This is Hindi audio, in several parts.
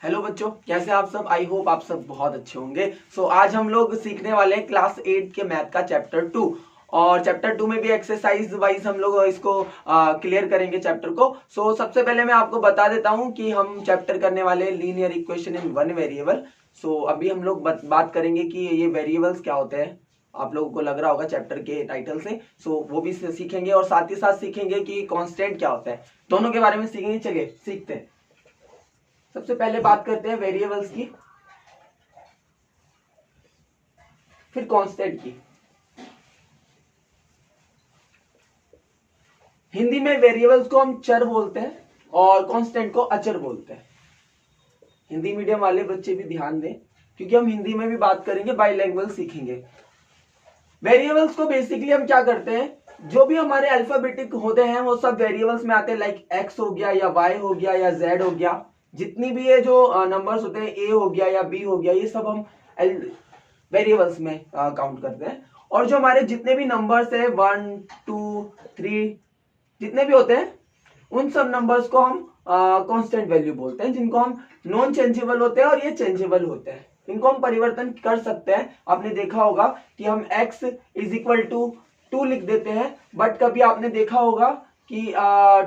हेलो बच्चों, कैसे आप सब। आई होप आप सब बहुत अच्छे होंगे। आज हम लोग सीखने वाले हैं क्लास 8 के मैथ का चैप्टर 2। और चैप्टर 2 में भी एक्सरसाइज वाइज हम लोग इसको क्लियर करेंगे चैप्टर को। सबसे पहले मैं आपको बता देता हूं कि हम चैप्टर करने वाले linear equation in one variable. अभी हम लोग बात करेंगे कि ये वेरिएबल्स क्या होते हैं। आप लोगों को लग रहा होगा चैप्टर के टाइटल से। वो भी सीखेंगे और साथ ही साथ सीखेंगे कि कांस्टेंट क्या होता है। दोनों के बारे में सीखेंगे। चलिए सीखते हैं। सबसे पहले बात करते हैं वेरिएबल्स की, फिर कांस्टेंट की। हिंदी में वेरिएबल्स को हम चर बोलते हैं और कांस्टेंट को अचर बोलते हैं। हिंदी मीडियम वाले बच्चे भी ध्यान दें, क्योंकि हम हिंदी में भी बात करेंगे, बाइलैंग्वेज सीखेंगे। वेरिएबल्स को बेसिकली हम क्या करते हैं, जो भी हमारे अल्फाबेटिक होते हैं वो सब वेरिएबल्स में आते हैं। लाइक एक्स हो गया या वाई हो गया या जेड हो गया, जितनी भी ये जो नंबर्स होते हैं, ए हो गया या बी हो गया, ये सब हम वेरिएबल्स में काउंट करते हैं। और जो हमारे जितने भी नंबर्स है 1 2 3 जितने भी होते हैं, उन सब नंबर्स को हम कांस्टेंट वैल्यू बोलते हैं, जिनको हम नॉन चेंजेबल होते हैं और ये चेंजेबल होते हैं। इनको हम परिवर्तन कर सकते हैं। आपने देखा होगा कि हम x इज इक्वल टू 2 लिख देते हैं, बट कभी आपने देखा होगा कि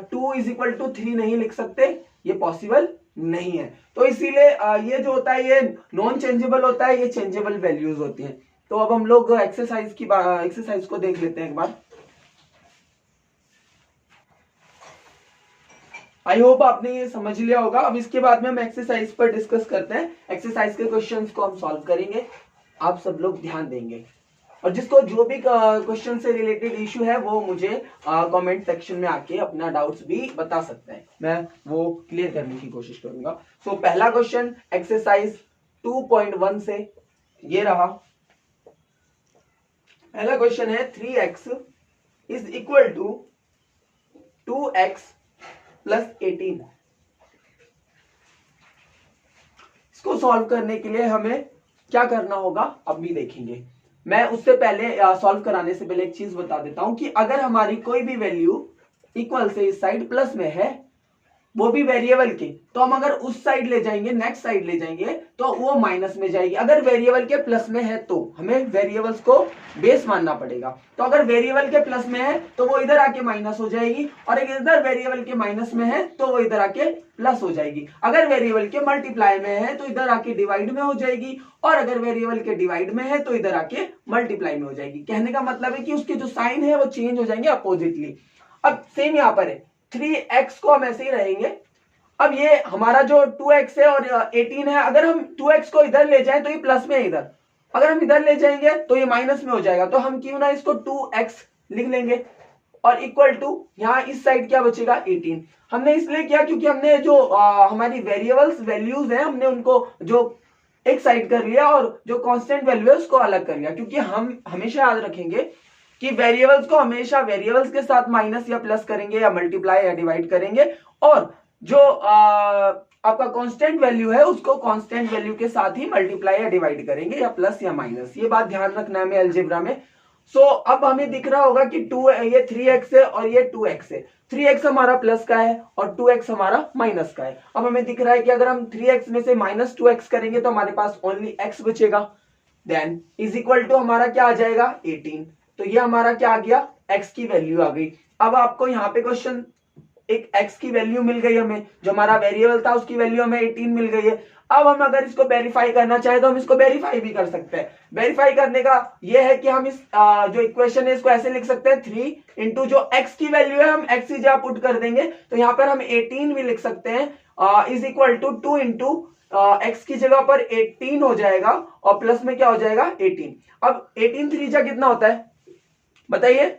2 इज इक्वल टू 3 नहीं लिख सकते। ये पॉसिबल नहीं है। तो इसीलिए ये जो होता है ये नॉन चेंजेबल होता है, ये चेंजेबल वैल्यूज होती हैं। तो अब हम लोग एक्सरसाइज को देख लेते हैं एक बार। आई होप आपने ये समझ लिया होगा। अब इसके बाद में हम एक्सरसाइज पर डिस्कस करते हैं। एक्सरसाइज के क्वेश्चंस को हम सॉल्व करेंगे, आप सब लोग ध्यान देंगे। और जिसको जो भी क्वेश्चन से रिलेटेड इश्यू है वो मुझे कमेंट सेक्शन में आके अपना डाउट्स भी बता सकते हैं, मैं वो क्लियर करने की कोशिश करूंगा। पहला क्वेश्चन एक्सरसाइज 2.1 से ये रहा। पहला क्वेश्चन है 3x is equal to 2x plus 18। इसको सॉल्व करने के लिए हमें क्या करना होगा अब भी देखेंगे। मैं उससे पहले सॉल्व कराने से पहले एक चीज बता देता हूं कि अगर हमारी कोई भी वैल्यू इक्वल से इस साइड प्लस में है, वो भी वेरिएबल के, तो हम अगर उस साइड ले जाएंगे, नेक्स्ट साइड ले जाएंगे, तो वो माइनस में जाएगी। अगर वेरिएबल के प्लस में है तो हमें वेरिएबल्स को बेस मानना पड़ेगा। तो अगर वेरिएबल के प्लस में है तो वो इधर आके माइनस हो जाएगी, और अगर इधर वेरिएबल के माइनस में है तो वो इधर आके प्लस हो जाएगी। अगर वेरिएबल के मल्टीप्लाई में है तो इधर आके डिवाइड में हो जाएगी, और अगर वेरिएबल के डिवाइड में है तो इधर आके मल्टीप्लाई में हो जाएगी। कहने का मतलब है कि उसके जो साइन है वो चेंज हो जाएंगे अपोजिटली। अब सेम यहां पर है, 3x को हम ऐसे ही रहेंगे। अब ये हमारा जो 2x है और 18 है, अगर हम 2x को इधर ले जाएं तो ये प्लस में है इधर, अगर हम इधर ले जाएंगे तो ये माइनस में हो जाएगा। तो हम क्यों ना इसको 2x लिख लेंगे, और इक्वल टू यहाँ इस साइड क्या बचेगा 18। हमने इसलिए किया क्योंकि हमने जो हमारी वेरिएबल्स वैल्यूज है, हमने उनको जो एक साइड कर लिया और जो कांस्टेंट वैल्यू है उसको अलग कर लिया। क्योंकि हम हमेशा याद रखेंगे कि वेरिएबल्स को हमेशा वेरिएबल्स के साथ माइनस या प्लस करेंगे या मल्टीप्लाई या डिवाइड करेंगे, और जो आपका कांस्टेंट वैल्यू है उसको कांस्टेंट वैल्यू के साथ ही मल्टीप्लाई या डिवाइड करेंगे, या प्लस या माइनस। ये बात ध्यान रखना है हमें अलजेब्रा में। अब हमें दिख रहा होगा कि ये 3x है और ये 2x है। 3x हमारा प्लस का है और 2x हमारा माइनस का है। अब हमें दिख रहा है कि अगर हम 3x में से माइनस 2x करेंगे तो हमारे पास ओनली x बचेगा। देन इज इक्वल टू हमारा क्या आ जाएगा 18। तो ये हमारा क्या आ गया, x की वैल्यू आ गई। अब आपको यहाँ पे क्वेश्चन एक x की वैल्यू मिल गई हमें, जो हमारा वेरिएबल था उसकी वैल्यू हमें 18 मिल गई है। अब हम अगर इसको वेरीफाई करना चाहे तो हम इसको वेरीफाई भी कर सकते हैं। वेरीफाई करने का ये है कि हम इस जो इक्वेशन है इसको ऐसे लिख सकते हैं, 3 इंटू जो x की वैल्यू है हम x की जगह पुट कर देंगे, तो यहाँ पर हम 18 भी लिख सकते हैं, is equal to 2 into x की जगह पर 18 हो जाएगा, और प्लस में क्या हो जाएगा 18। अब 18 3 जा कितना होता है बताइए,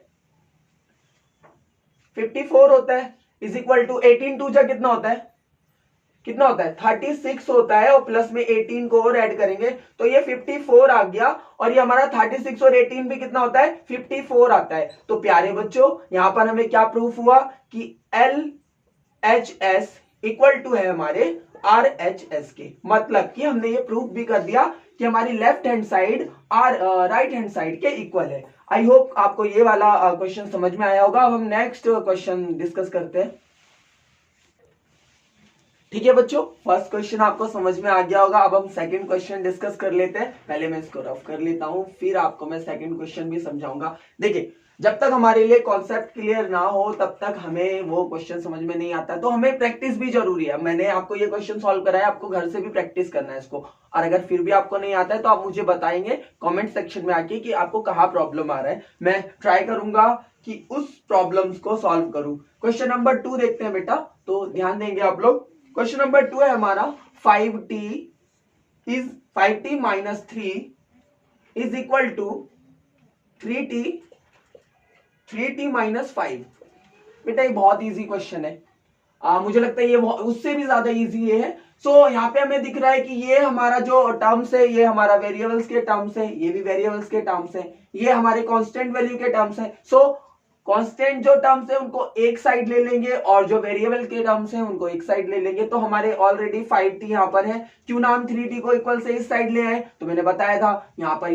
54 होता है, इज इक्वल टू 18 2 जा कितना होता है, 36 होता है, और प्लस में 18 को और ऐड करेंगे तो ये 54 आ गया। और ये हमारा 36 और 18 भी कितना होता है 54 आता है। तो प्यारे बच्चों यहां पर हमें क्या प्रूफ हुआ कि LHS इक्वल टू है हमारे RHS के। मतलब कि हमने ये प्रूफ भी कर दिया कि हमारी left hand side right hand side के इक्वल है। आई होप आपको ये वाला क्वेश्चन समझ में आया होगा। अब हम नेक्स्ट क्वेश्चन डिस्कस करते हैं। ठीक है बच्चों, फर्स्ट क्वेश्चन आपको समझ में आ गया होगा। अब हम सेकंड क्वेश्चन डिस्कस कर लेते हैं। पहले मैं इसको रफ कर लेता हूं, फिर आपको मैं सेकंड क्वेश्चन भी समझाऊंगा। देखिए, जब तक हमारे लिए कॉन्सेप्ट क्लियर ना हो तब तक हमें वो क्वेश्चन समझ में नहीं आता, तो हमें प्रैक्टिस भी जरूरी है। मैंने आपको ये क्वेश्चन सॉल्व कराया, आपको घर से भी प्रैक्टिस करना है इसको। और अगर फिर भी आपको नहीं आता है तो आप मुझे बताएंगे कमेंट सेक्शन में आके कि आपको कहाँ प्रॉब्लम आ रहा है। मैं ट्राई करूंगा कि उस प्रॉब्लम्स को सॉल्व करूं। क्वेश्चन नंबर 2 देखते हैं बेटा, तो ध्यान देंगे आप लोग। क्वेश्चन नंबर 2 है हमारा 5t minus 3 is equal to 3t minus 5। बेटा ये बहुत इजी क्वेश्चन है। मुझे लगता है ये उससे भी ज्यादा इजी है। सो यहाँ पे हमें दिख रहा है कि ये हमारा जो टर्म्स है ये हमारा वेरिएबल्स के टर्म्स है, ये भी वेरिएबल्स के टर्म्स है, ये हमारे कांस्टेंट वैल्यू के टर्म्स है। सो कांस्टेंट जो टर्म्स है उनको एक साइड ले लेंगे और जो वेरिएबल के टर्म्स हैं उनको एक साइड ले लेंगे। तो हमारे ऑलरेडी 5t यहाँ पर है, क्यों ना हम 3t को इक्वल से इस साइड ले आए। तो मैंने बताया था यहाँ पर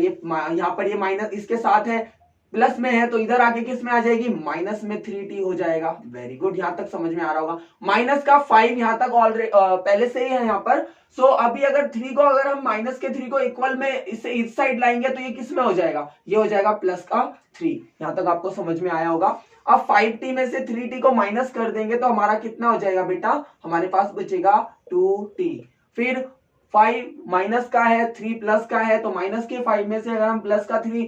ये माइनस इसके साथ है, प्लस में है, तो इधर आके किस में आ जाएगी, माइनस में 3t हो जाएगा। वेरी गुड, यहां तक समझ में आ रहा होगा। माइनस का 5 यहां तक ऑलरेडी पहले से ही है यहाँ पर। सो अभी अगर 3 को अगर हम माइनस के 3 को इक्वल में इससे इस साइड लाएंगे तो ये किस में हो जाएगा, ये हो जाएगा प्लस का 3। यहां तक आपको समझ में आया होगा। अब 5t में से 3t को माइनस कर देंगे तो हमारा कितना हो जाएगा बेटा, हमारे पास बचेगा 2t। फिर 5 माइनस का है, 3 प्लस का है, तो माइनस के 5 में से अगर हम प्लस का 3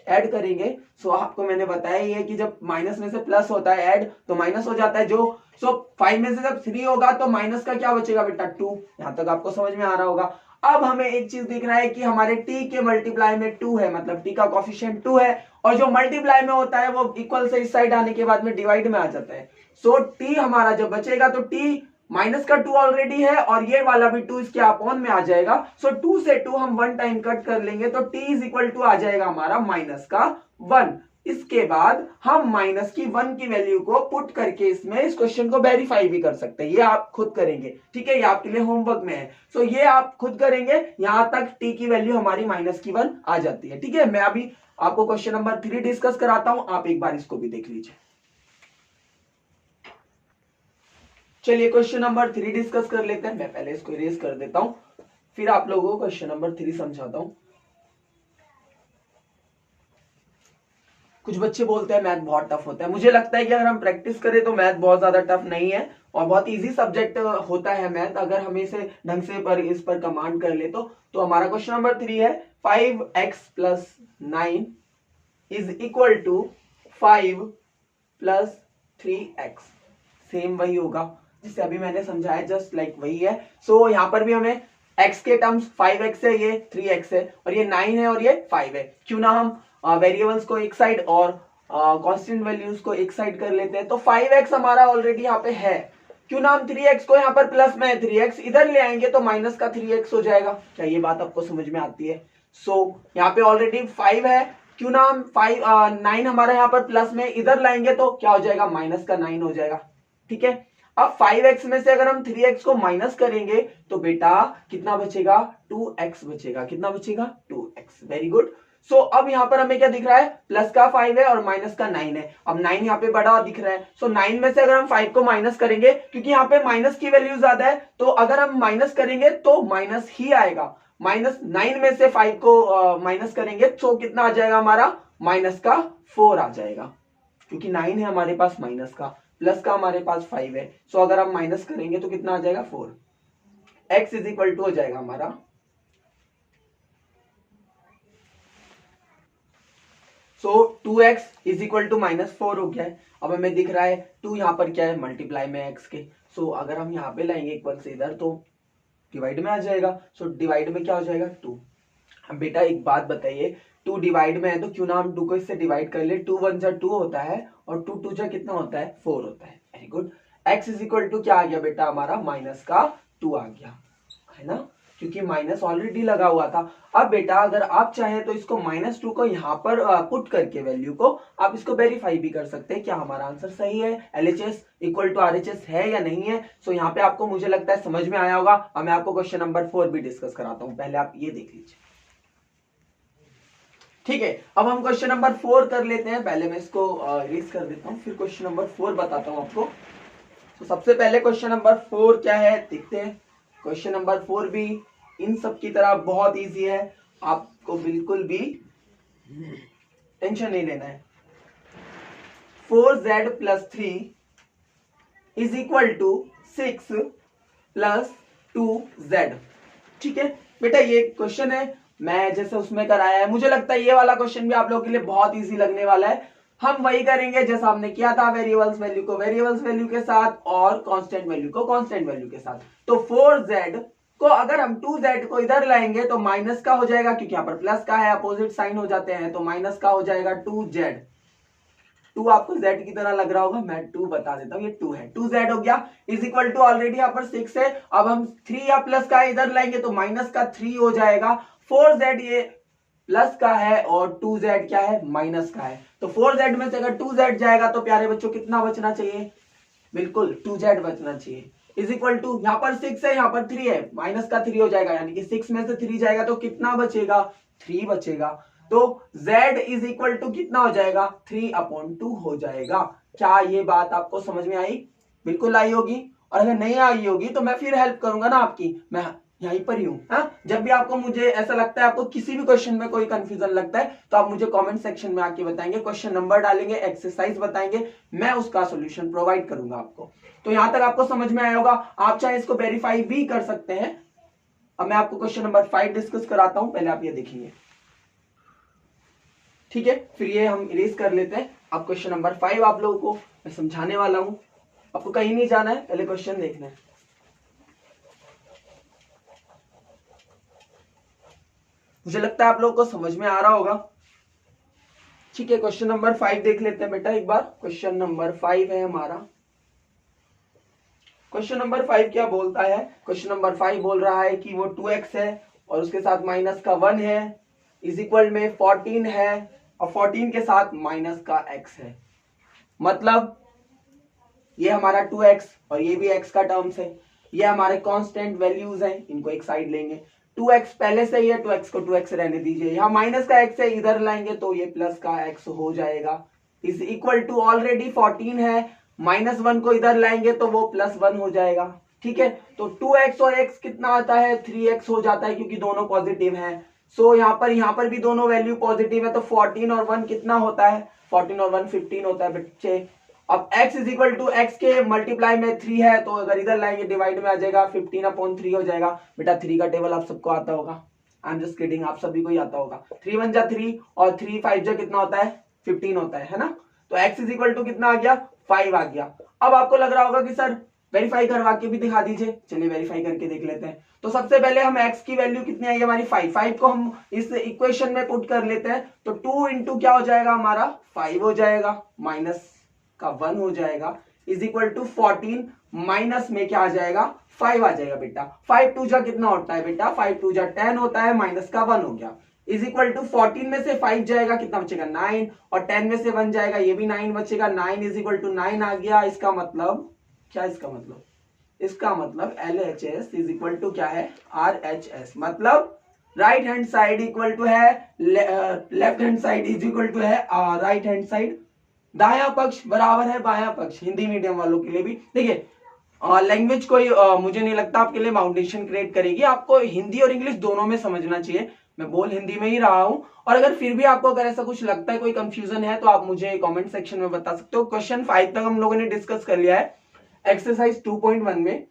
ऐड करेंगे। सो आपको मैंने बताया ही है कि जब माइनस में से प्लस होता है ऐड तो माइनस हो जाता है जो। सो 5 में से जब 3 होगा तो माइनस का क्या बचेगा बेटा, 2। यहां तक आपको समझ में आ रहा होगा। अब हमें एक चीज दिख रहा है कि हमारे t के मल्टीप्लाई में 2 है, मतलब t का कोफिशिएंट 2 है, और जो मल्टीप्लाई में होता है वो इक्वल से इस साइड आने के बाद में डिवाइड में आ जाता है। सो t हमारा जब बचेगा तो t माइनस का 2 ऑलरेडी है और ये वाला भी 2 इसके अपॉन में आ जाएगा। सो 2 से 2 हम 1 टाइम कट कर लेंगे तो t इज इक्वल टू आ जाएगा हमारा माइनस का 1। इसके बाद हम माइनस की 1 की वैल्यू को पुट करके इसमें इस क्वेश्चन को वेरीफाई भी कर सकते हैं। ये आप खुद करेंगे, ठीक है, ये आपके लिए होमवर्क में है। सो ये आप खुद करेंगे। यहां तक t की वैल्यू हमारी माइनस की 1 आ जाती है। ठीक है, मैं अभी आपको क्वेश्चन नंबर 3 डिस्कस कराता हूं, आप एक बार इसको भी देख लीजिए। चलिए क्वेश्चन नंबर 3 डिस्कस कर लेते हैं। मैं पहले इसको इरेज कर देता हूं, फिर आप लोगों को क्वेश्चन नंबर 3 समझाता हूं। कुछ बच्चे बोलते हैं मैथ बहुत टफ होता है। मुझे लगता है कि अगर हम प्रैक्टिस करें तो मैथ बहुत ज्यादा टफ नहीं है और बहुत इजी सब्जेक्ट होता है मैथ, अगर हमें इसे ढंग से इस पर कमांड कर ले तो हमारा क्वेश्चन नंबर 3 है 5x plus 9 is equal to 5 plus 3x। Same वही होगा जिसे अभी मैंने समझाया, जस्ट लाइक वही है। सो यहाँ पर भी हमें x के टर्म्स 5x है, ये 3x है, और ये 9 है और ये 5 है। क्यों ना हम वेरिएबल्स को एक साइड और कांस्टेंट वैल्यूज को एक साइड कर लेते हैं। तो 5x हमारा ऑलरेडी यहाँ पे है, क्यों ना हम 3x को यहाँ पर प्लस में 3x इधर ले आएंगे तो माइनस का 3x हो जाएगा। क्या ये बात आपको समझ में आती है? सो यहाँ पे ऑलरेडी 5 है, क्यों ना हम 9 हमारा यहाँ पर प्लस में इधर लाएंगे तो क्या हो जाएगा, माइनस का 9 हो जाएगा। ठीक है, अब 5x में से अगर हम 3x को माइनस करेंगे तो बेटा कितना बचेगा, 2x बचेगा। कितना बचेगा, 2x। Very good. सो अब यहाँ पर हमें क्या दिख रहा है, प्लस का 5 है और माइनस का 9 है। अब 9 यहाँ पे बड़ा दिख रहा है। सो 9 में से अगर हम 5 को माइनस करेंगे, क्योंकि यहाँ पे माइनस की वैल्यू ज्यादा है, तो अगर हम माइनस करेंगे तो माइनस ही आएगा। माइनस 9 में से 5 को माइनस करेंगे तो कितना आ जाएगा हमारा, माइनस का 4 आ जाएगा, क्योंकि 9 है हमारे पास माइनस का, प्लस का हमारे पास 5 है। सो अगर हम माइनस करेंगे तो कितना आ जाएगा, 4। x इज इक्वल टू हो जाएगा हमारा सो 2x इज इक्वल टू -4 हो गया है। अब हमें दिख रहा है 2 यहाँ पर क्या है, मल्टीप्लाई में x के। सो अगर हम यहाँ पे लाएंगे इक्वल से इधर तो डिवाइड में आ जाएगा। सो डिवाइड में क्या हो जाएगा, 2। अब बेटा एक बात बताइए, 2 डिवाइड में है तो क्यों ना हम 2 को इससे डिवाइड कर ले। 2 1 जा 2 होता है और 2 2 जा कितना होता है, 4 होता है। Very good. x is equal to क्या आ गया बेटा हमारा, माइनस का 2 आ गया, है ना, क्योंकि माइनस ऑलरेडी लगा हुआ था। अब बेटा अगर आप चाहें तो इसको -2 को यहाँ पर पुट करके वैल्यू को आप इसको वेरीफाई भी कर सकते हैं, क्या हमारा आंसर सही है, LHS इक्वल टू RHS है या नहीं है। सो यहाँ पे आपको मुझे लगता है समझ में आया होगा। अब मैं आपको क्वेश्चन नंबर 4 भी डिस्कस कराता हूँ, पहले आप ये देख लीजिए। ठीक है, अब हम क्वेश्चन नंबर 4 कर लेते हैं। पहले मैं इसको इरेज कर देता हूँ, फिर क्वेश्चन नंबर 4 बताता हूँ आपको। तो सबसे पहले क्वेश्चन नंबर 4 क्या है देखते हैं। क्वेश्चन नंबर 4 भी इन सब की तरह बहुत इजी है, आपको बिल्कुल भी टेंशन नहीं लेना है। 4z + 3 is equal to 6 + 2z। ठीक है बेटा, ये क्वेश्चन है मैं जैसे उसमें कराया है, मुझे लगता है ये वाला क्वेश्चन भी आप लोगों के लिए बहुत इजी लगने वाला है। हम वही करेंगे जैसा हमने किया था, वेरिएबल्स वैल्यू को वेरिएबल्स वैल्यू के साथ और कांस्टेंट वैल्यू को कांस्टेंट वैल्यू के साथ। तो 4z को अगर हम 2z को इधर लाएंगे तो माइनस का हो जाएगा, क्योंकि यहाँ पर प्लस का है, अपोजिट साइन हो जाते हैं, तो माइनस का हो जाएगा 2z। 2 आपको z की तरह लग रहा होगा, मैं 2 बता देता हूँ, ये 2 है, 2z हो गया इज इक्वल टू ऑलरेडी यहाँ पर 6 है। अब हम 3 या प्लस का इधर लाएंगे तो माइनस का 3 हो जाएगा। 4z ये प्लस का है और 2z क्या है, माइनस का है। तो 4z में से अगर 2z जाएगा तो प्यारे बच्चों कितना बचना चाहिए, बिल्कुल 2z बचना चाहिए। इज इक्वल टू यहाँ पर 6 है, यहाँ पर 3 है, माइनस का 3 हो जाएगा, यानी कि 6 में से 3 जाएगा तो कितना बचेगा, 3 बचेगा। तो z इज इक्वल टू कितना हो जाएगा, 3/2 हो जाएगा। क्या ये बात आपको समझ में आई, बिल्कुल आई होगी, और अगर नहीं आई होगी तो मैं फिर हेल्प करूंगा ना आपकी, मैं यहीं पर ही हूं। हाँ, जब भी आपको मुझे ऐसा लगता है, आपको किसी भी क्वेश्चन में कोई कंफ्यूजन लगता है तो आप मुझे कमेंट सेक्शन में आके बताएंगे, क्वेश्चन नंबर डालेंगे, एक्सरसाइज बताएंगे, मैं उसका सोल्यूशन प्रोवाइड करूंगा आपको। तो यहां तक आपको समझ में आया होगा, आप चाहे इसको वेरीफाई भी कर सकते हैं। अब मैं आपको क्वेश्चन नंबर 5 डिस्कस कराता हूं, पहले आप ये देखेंगे, ठीक है, फिर ये हम इरेज कर लेते हैं। अब क्वेश्चन नंबर 5 आप लोगों को मैं समझाने वाला हूं, आपको कहीं नहीं जाना है, पहले क्वेश्चन देखना है। मुझे लगता है आप लोगों को समझ में आ रहा होगा। ठीक है, क्वेश्चन नंबर 5 देख लेते हैं बेटा एक बार। क्वेश्चन नंबर 5 है हमारा। क्वेश्चन नंबर 5 क्या बोलता है, क्वेश्चन नंबर 5 बोल रहा है कि वो 2x है और उसके साथ माइनस का 1 है, इज इक्वल में 14 है और 14 के साथ माइनस का x है। मतलब ये हमारा 2x और ये भी x का टर्म्स है, ये हमारे कांस्टेंट वैल्यूज हैं, इनको एक साइड लेंगे। 2x पहले से ही है, 2x को 2x रहने दीजिए, यहाँ माइनस का x है, इधर लाएंगे तो ये प्लस का x हो जाएगा। इज इक्वल टू ऑलरेडी 14 है, -1 को इधर लाएंगे तो वो +1 हो जाएगा। ठीक है, तो 2x और x कितना आता है, 3x हो जाता है, क्योंकि दोनों पॉजिटिव हैं। सो यहाँ पर भी दोनों वैल्यू पॉजिटिव है, तो 14 और 1 कितना होता है, 14 और 1 15 होता है बच्चे। अब x is equal to x के मल्टीप्लाई में 3 है, तो अगर इधर लाएंगे डिवाइड में आ जाएगा, 15/3 हो जाएगा। बेटा 3 का टेबल आप सबको आता होगा, आई एम जस्ट किडिंग, आप सभी को ही आता होगा। 3 1 जा 3 और 3 5 जा कितना होता है, 15 होता है ना। तो x इज इक्वल टू कितना आ गया, 5 आ गया। अब आपको लग रहा होगा कि सर वेरीफाई करवा के भी दिखा दीजिए, चलिए वेरीफाई करके देख लेते हैं। तो सबसे पहले हम x की वैल्यू कितनी आई हमारी, 5 को हम इस इक्वेशन में पुट कर लेते हैं, तो 2 इंटू क्या हो जाएगा हमारा, 5 हो जाएगा, माइनस का 1 हो जाएगा, इज इक्वल टू 14 माइनस में क्या आ जाएगा, 5 आ जाएगा बेटा। 5 2 जा कितना होता है बेटा, 5 2 जा 10 होता है, माइनस का 1 हो गया, इज इक्वल टू 14 में से 5 जाएगा कितना बचेगा, 9, और 10 में से 1 जाएगा, ये भी 9 बचेगा, 9 इज इक्वल टू 9 आ गया। इसका मतलब क्या, इसका मतलब LHS इज इक्वल टू क्या है, RHS, मतलब right hand side equal to है left hand side is equal to है राइट हैंड साइड, दायां पक्ष बराबर है बायां पक्ष। हिंदी मीडियम वालों के लिए भी देखिए, लैंग्वेज कोई मुझे नहीं लगता आपके लिए फाउंडेशन क्रिएट करेगी, आपको हिंदी और इंग्लिश दोनों में समझना चाहिए। मैं बोल हिंदी में ही रहा हूं, और अगर फिर भी आपको अगर ऐसा कुछ लगता है, कोई कंफ्यूजन है, तो आप मुझे कमेंट सेक्शन में बता सकते हो। क्वेश्चन 5 तक हम लोगों ने डिस्कस कर लिया है। एक्सरसाइज 2.1 में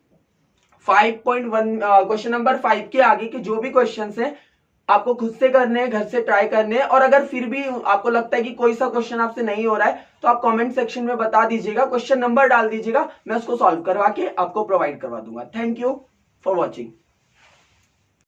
5.1 क्वेश्चन नंबर 5 के आगे के जो भी क्वेश्चंस हैं आपको खुद से करने हैं, घर से ट्राई करने हैं, और अगर फिर भी आपको लगता है कि कोई सा क्वेश्चन आपसे नहीं हो रहा है तो आप कमेंट सेक्शन में बता दीजिएगा, क्वेश्चन नंबर डाल दीजिएगा, मैं उसको सॉल्व करवा के आपको प्रोवाइड करवा दूंगा। Thank you for watching.